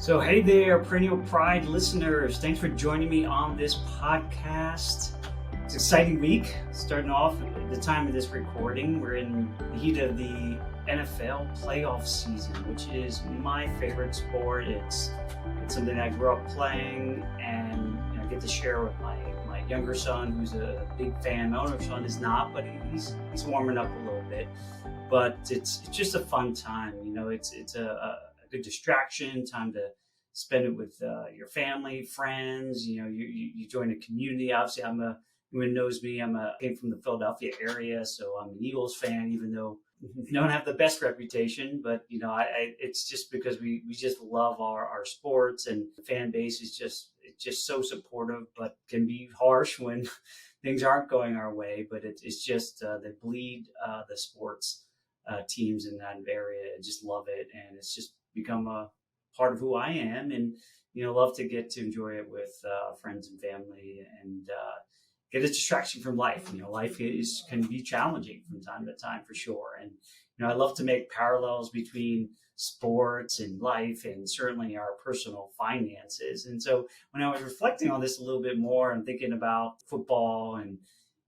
So, hey there, Perennial Pride listeners. Thanks for joining me on this podcast. It's an exciting week. Starting off at the time of this recording, we're in the heat of the NFL playoff season, which is my favorite sport. It's something I grew up playing, and I get to share with my younger son, who's a big fan. My older son is not, but he's warming up a little bit. But it's just a fun time. It's a good distraction, time to spend it with your family, friends. You join a community. Obviously, everyone knows me. Came from the Philadelphia area, so I'm an Eagles fan, even though we don't have the best reputation. But it's just because we just love our sports, and the fan base is just so supportive, but can be harsh when things aren't going our way. But it's just they bleed the sports teams in that area. I just love it, and it's just become a part of who I am, and love to get to enjoy it with friends and family, and get a distraction from life. Life can be challenging from time to time, for sure. And I love to make parallels between sports and life, and certainly our personal finances. And so when I was reflecting on this a little bit more, I'm thinking about football and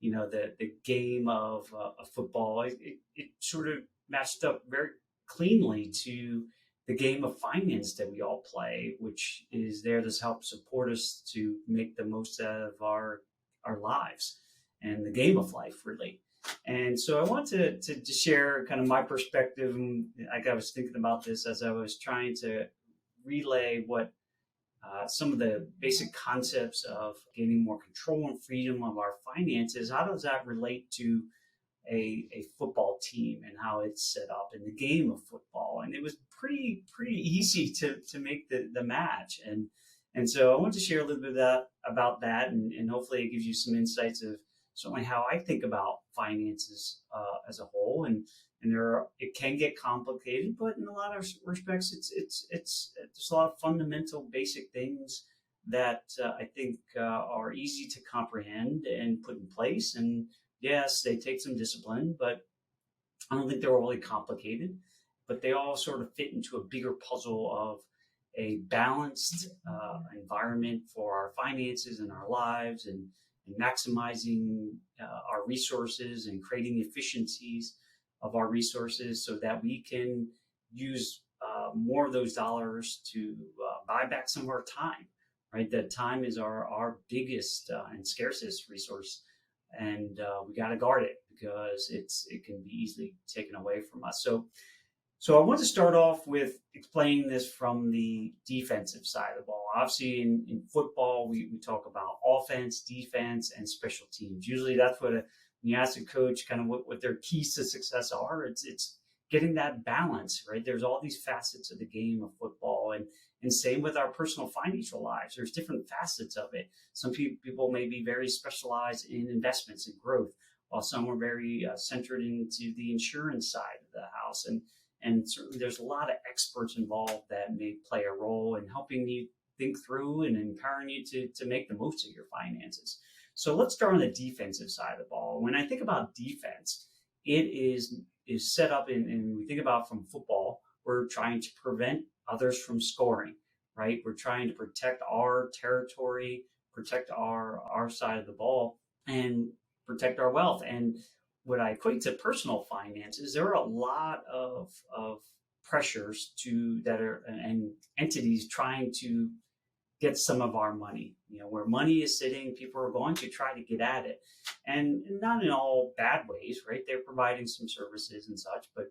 the game of football. It sort of matched up very cleanly to the game of finance that we all play, which is there to help support us to make the most out of our lives and the game of life, really. And so I want to share kind of my perspective. And I was thinking about this as I was trying to relay what some of the basic concepts of gaining more control and freedom of our finances. How does that relate to a football team and how it's set up in the game of football? And it was pretty easy to make the match. And so I want to share a little bit about that, and hopefully it gives you some insights of certainly how I think about finances as a whole. And it can get complicated, but in a lot of respects, it's there's a lot of fundamental, basic things that I think are easy to comprehend and put in place. And yes, they take some discipline, but I don't think they're overly complicated. But they all sort of fit into a bigger puzzle of a balanced environment for our finances and our lives, and maximizing our resources and creating efficiencies of our resources so that we can use more of those dollars to buy back some of our time, right? That time is our biggest and scarcest resource, and we got to guard it because it can be easily taken away from us. So I want to start off with explaining this from the defensive side of the ball. Obviously, in football, we talk about offense, defense, and special teams. Usually that's when you ask a coach kind of what their keys to success are. It's getting that balance, right? There's all these facets of the game of football, and same with our personal financial lives. There's different facets of it. Some people may be very specialized in investments and growth, while some are very centered into the insurance side of the house. And certainly there's a lot of experts involved that may play a role in helping you think through and empowering you to make the most of your finances. So let's start on the defensive side of the ball. When I think about defense, it is set up and we think about from football, we're trying to prevent others from scoring, right? We're trying to protect our territory, protect our side of the ball, and protect our wealth. And what I equate to personal finances, there are a lot of pressures and entities trying to get some of our money. Where money is sitting, people are going to try to get at it, and not in all bad ways, right? They're providing some services and such, but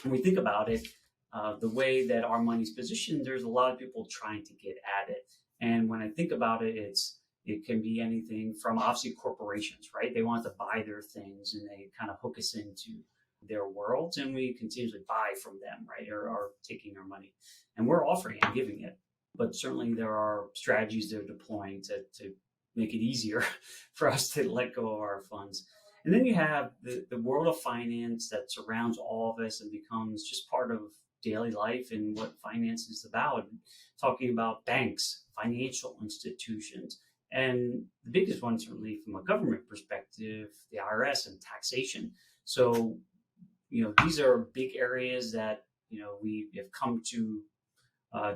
when we think about it, the way that our money's positioned, there's a lot of people trying to get at it. And when I think about it, it can be anything from obviously corporations, right? They want to buy their things and they kind of hook us into their worlds, and we continuously buy from them, right? Or taking our money, and we're offering and giving it. But certainly there are strategies they're deploying to make it easier for us to let go of our funds. And then you have the world of finance that surrounds all of us and becomes just part of daily life and what finance is about. Talking about banks, financial institutions, and the biggest one, certainly from a government perspective, the IRS and taxation. So, these are big areas that, we have come to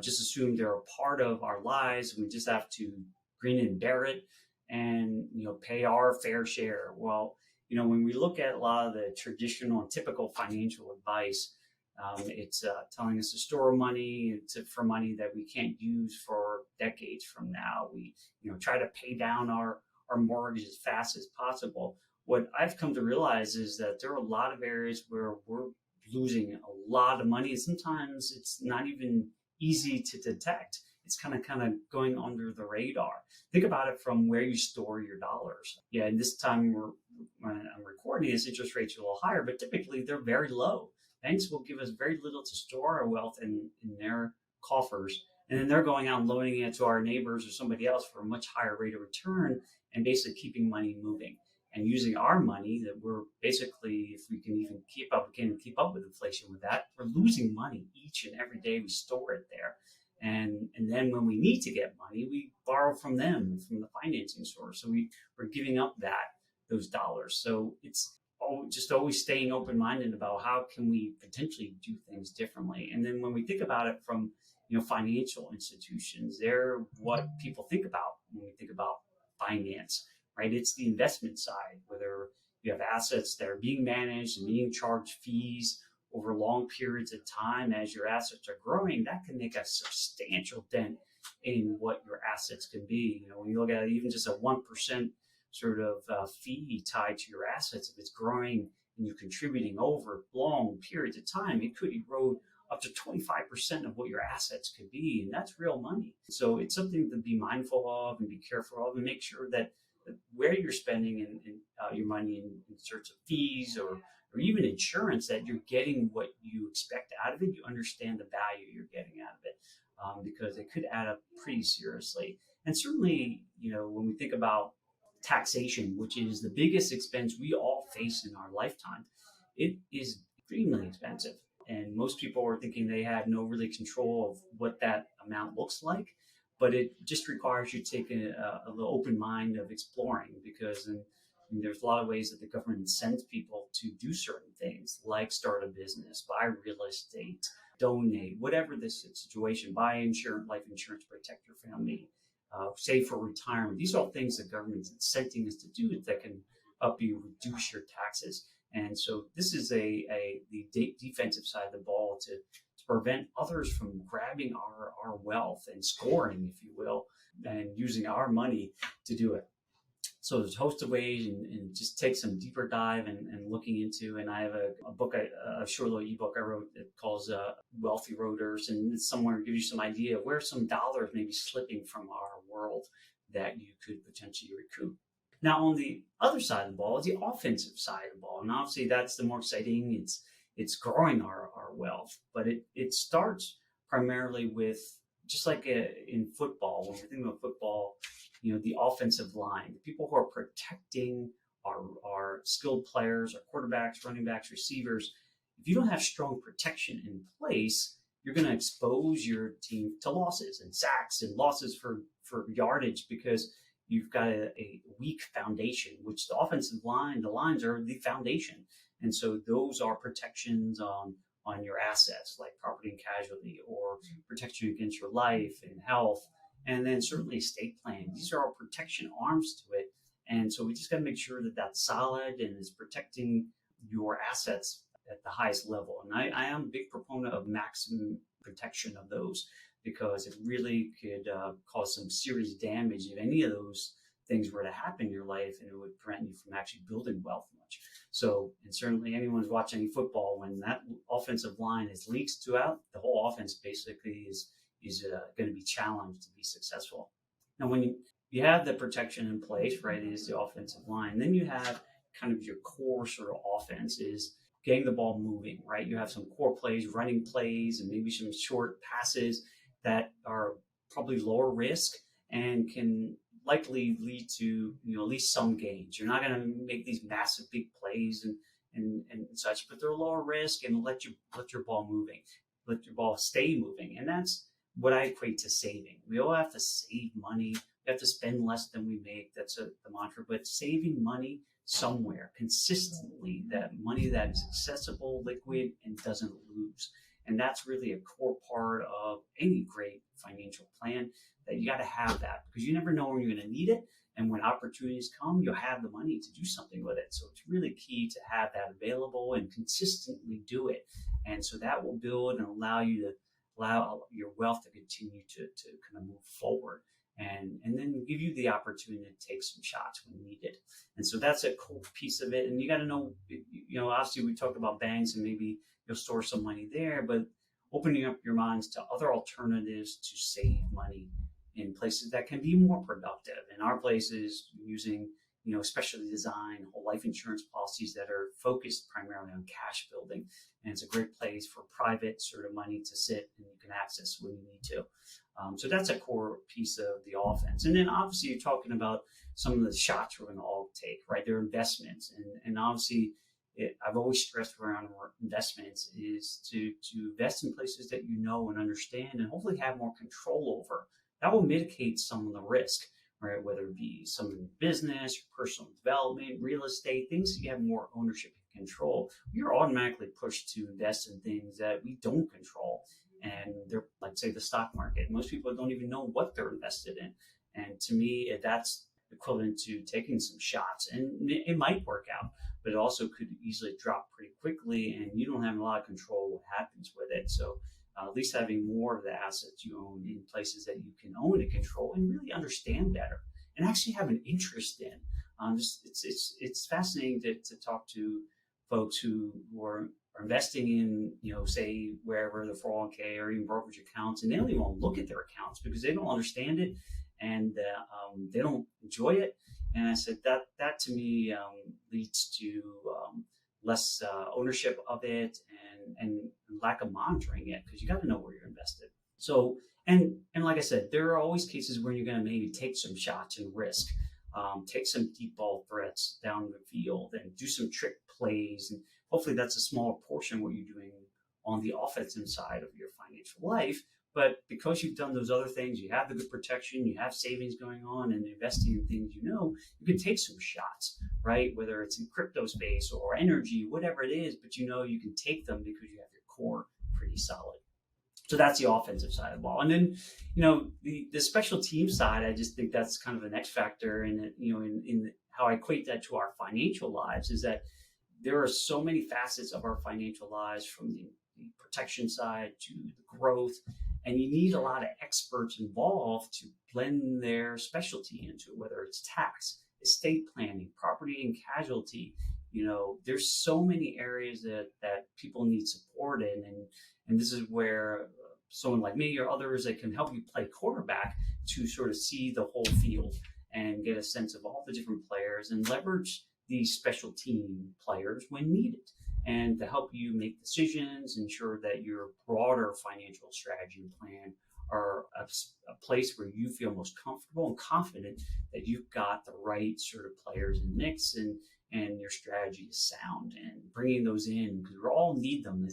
just assume they're a part of our lives. We just have to grin and bear it and, pay our fair share. Well, when we look at a lot of the traditional and typical financial advice, it's telling us to store money for money that we can't use for decades from now. We, try to pay down our mortgage as fast as possible. What I've come to realize is that there are a lot of areas where we're losing a lot of money, and sometimes it's not even easy to detect. It's kind of going under the radar. Think about it from where you store your dollars. Yeah, and this time when I'm recording this, interest rates are a little higher, but typically they're very low. Banks will give us very little to store our wealth in their coffers, and then they're going out and loaning it to our neighbors or somebody else for a much higher rate of return, and basically keeping money moving and using our money that we're basically, if we can even keep up with inflation with that, we're losing money each and every day we store it there. And then when we need to get money, we borrow from them, from the financing source. So we're giving up those dollars. So it's just always staying open-minded about how can we potentially do things differently. And then when we think about it from, financial institutions, they're what people think about when we think about finance, right? It's the investment side, whether you have assets that are being managed and being charged fees over long periods of time as your assets are growing. That can make a substantial dent in what your assets can be. When you look at it, even just a 1% sort of fee tied to your assets, if it's growing and you're contributing over long periods of time, it could erode up to 25% of what your assets could be, and that's real money. So it's something to be mindful of and be careful of, and make sure that where you're spending your money in search of fees or even insurance, that you're getting what you expect out of it. You understand the value you're getting out of it, because it could add up pretty seriously. And certainly, when we think about taxation, which is the biggest expense we all face in our lifetime, it is extremely expensive. And most people are thinking they have no really control of what that amount looks like. But it just requires you to take a little open mind of exploring, because there's a lot of ways that the government sends people to do certain things, like start a business, buy real estate, donate, whatever this situation, buy life insurance, protect your family, save for retirement. These are all things the government's incenting us to do that can help you reduce your taxes. And so this is the defensive side of the ball to prevent others from grabbing our wealth and scoring, if you will, and using our money to do it. So there's a host of ways, and just take some deeper dive and looking into. And I have a book, a short little ebook I wrote that calls Wealthy Eroders, and it's somewhere gives you some idea of where some dollars may be slipping from our world that you could potentially recoup. Now, on the other side of the ball is the offensive side of the ball. And obviously that's the more exciting. It's growing our wealth, but it starts primarily with, just like in football, when you're thinking about football, the offensive line, the people who are protecting our skilled players, our quarterbacks, running backs, receivers. If you don't have strong protection in place, you're going to expose your team to losses and sacks and losses for yardage, because you've got a weak foundation, which the offensive line, the lines are the foundation. And so those are protections on your assets, like property and casualty, or protection against your life and health, and then certainly estate planning. These are all protection arms to it. And so we just got to make sure that that's solid and is protecting your assets at the highest level. And I am a big proponent of maximum protection of those, because it really could cause some serious damage if any of those things were to happen in your life, and it would prevent you from actually building wealth much. So, and certainly anyone who's watching any football, when that offensive line is leaks throughout, the whole offense basically is going to be challenged to be successful. Now, when you have the protection in place, right, it is the offensive line. Then you have kind of your core sort of offense is getting the ball moving, right? You have some core plays, running plays, and maybe some short passes that are probably lower risk and can likely lead to at least some gains. You're not going to make these massive big plays and such, but they're lower risk and let your ball moving, let your ball stay moving. And that's what I equate to saving. We all have to save money. We have to spend less than we make. That's the mantra. But saving money somewhere consistently, that money that is accessible, liquid, and doesn't lose. And that's really a core part of any great financial plan, that you got to have that, because you never know when you're going to need it. And when opportunities come, you'll have the money to do something with it. So it's really key to have that available and consistently do it. And so that will build and allow your wealth to continue to kind of move forward, and then give you the opportunity to take some shots when needed. And so that's a cool piece of it. And you got to know, obviously we talked about banks and maybe you'll store some money there, but opening up your minds to other alternatives to save money in places that can be more productive. In our places, using specially designed whole life insurance policies that are focused primarily on cash building. And it's a great place for private sort of money to sit and you can access when you need to. So that's a core piece of the offense. And then obviously you're talking about some of the shots we're going to all take, right? They're investments. And obviously I've always stressed around investments is to invest in places that you know and understand and hopefully have more control over. That will mitigate some of the risk, right? Whether it be some of your business, your personal development, real estate, things that you have more ownership and control. You're automatically pushed to invest in things that we don't control. And they're, like, say, the stock market. Most people don't even know what they're invested in. And to me, that's equivalent to taking some shots. And it might work out, but it also could easily drop pretty quickly, and you don't have a lot of control what happens with it. So at least having more of the assets you own in places that you can own and control and really understand better and actually have an interest in. It's fascinating to talk to folks who are investing in, say, wherever the 401k or even brokerage accounts, and they don't even want to look at their accounts because they don't understand it and they don't enjoy it. And I said that to me leads to less ownership of it and lack of monitoring it, because you got to know where you're invested. So, and like I said, there are always cases where you're going to maybe take some shots and risk, take some deep ball threats down the field and do some trick plays. And hopefully that's a smaller portion of what you're doing on the offensive side of your financial life. But because you've done those other things, you have the good protection, you have savings going on and investing in things, you can take some shots, right? Whether it's in crypto space or energy, whatever it is, but you can take them because you have your core pretty solid. So that's the offensive side of the ball. And then, the special team side, I just think that's kind of the next factor in it, in how I equate that to our financial lives, is that there are so many facets of our financial lives, from the protection side to the growth. And you need a lot of experts involved to blend their specialty into it, whether it's tax, estate planning, property and casualty. There's so many areas that people need support in. And this is where someone like me or others that can help you play quarterback to sort of see the whole field and get a sense of all the different players and leverage these special team players when needed, and to help you make decisions, ensure that your broader financial strategy and plan are a place where you feel most comfortable and confident that you've got the right sort of players in the mix, and your strategy is sound, and bringing those in, because we all need them.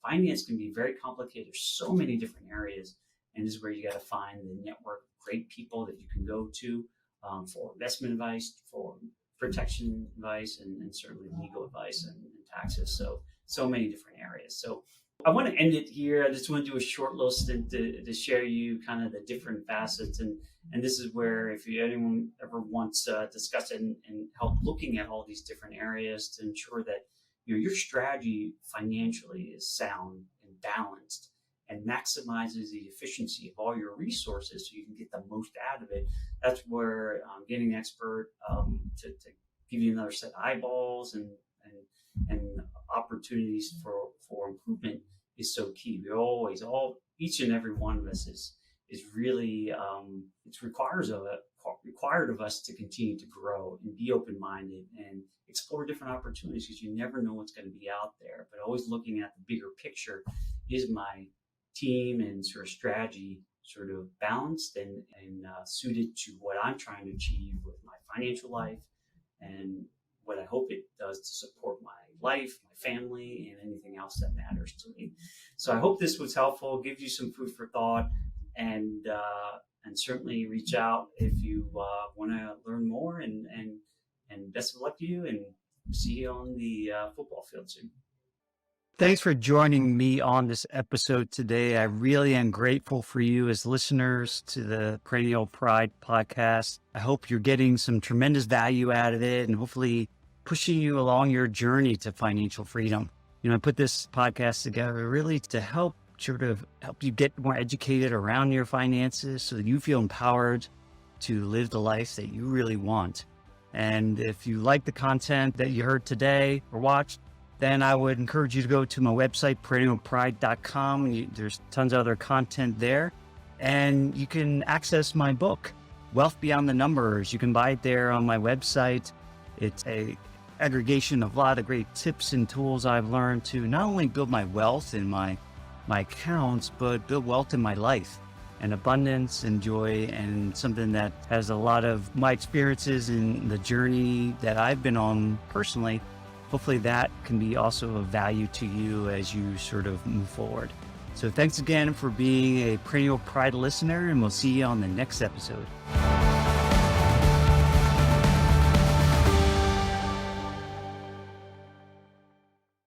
Finance can be very complicated. There's so many different areas, and this is where you got to find the network of great people that you can go to for investment advice, for protection advice, and certainly legal advice and taxes. So many different areas. So I want to end it here. I just want to do a short little stint to share you kind of the different facets. And this is where, if anyone ever wants to discuss it and help looking at all these different areas to ensure that your strategy financially is sound and balanced and maximizes the efficiency of all your resources so you can get the most out of it. That's where getting an expert to give you another set of eyeballs and opportunities for improvement is so key. Each and every one of us is really it's required of us to continue to grow and be open-minded and explore different opportunities, because you never know what's going to be out there. But always looking at the bigger picture: is my team and sort of strategy sort of balanced and suited to what I'm trying to achieve with my financial life and what I hope it does to support my life, my family, and anything else that matters to me. So I hope this was helpful, gives you some food for thought, and certainly reach out if you want to learn more. And best of luck to you, and see you on the football field soon. Thanks for joining me on this episode today. I really am grateful for you as listeners to the Perennial Pride podcast. I hope you're getting some tremendous value out of it and hopefully pushing you along your journey to financial freedom. I put this podcast together really to help you get more educated around your finances so that you feel empowered to live the life that you really want. And if you like the content that you heard today or watched, then I would encourage you to go to my website, perennialpride.com. There's tons of other content there. And you can access my book, Wealth Beyond the Numbers. You can buy it there on my website. It's a aggregation of a lot of great tips and tools I've learned to not only build my wealth in my accounts, but build wealth in my life and abundance and joy, and something that has a lot of my experiences in the journey that I've been on personally. Hopefully that can be also of value to you as you sort of move forward. So thanks again for being a Perennial Pride listener, and we'll see you on the next episode.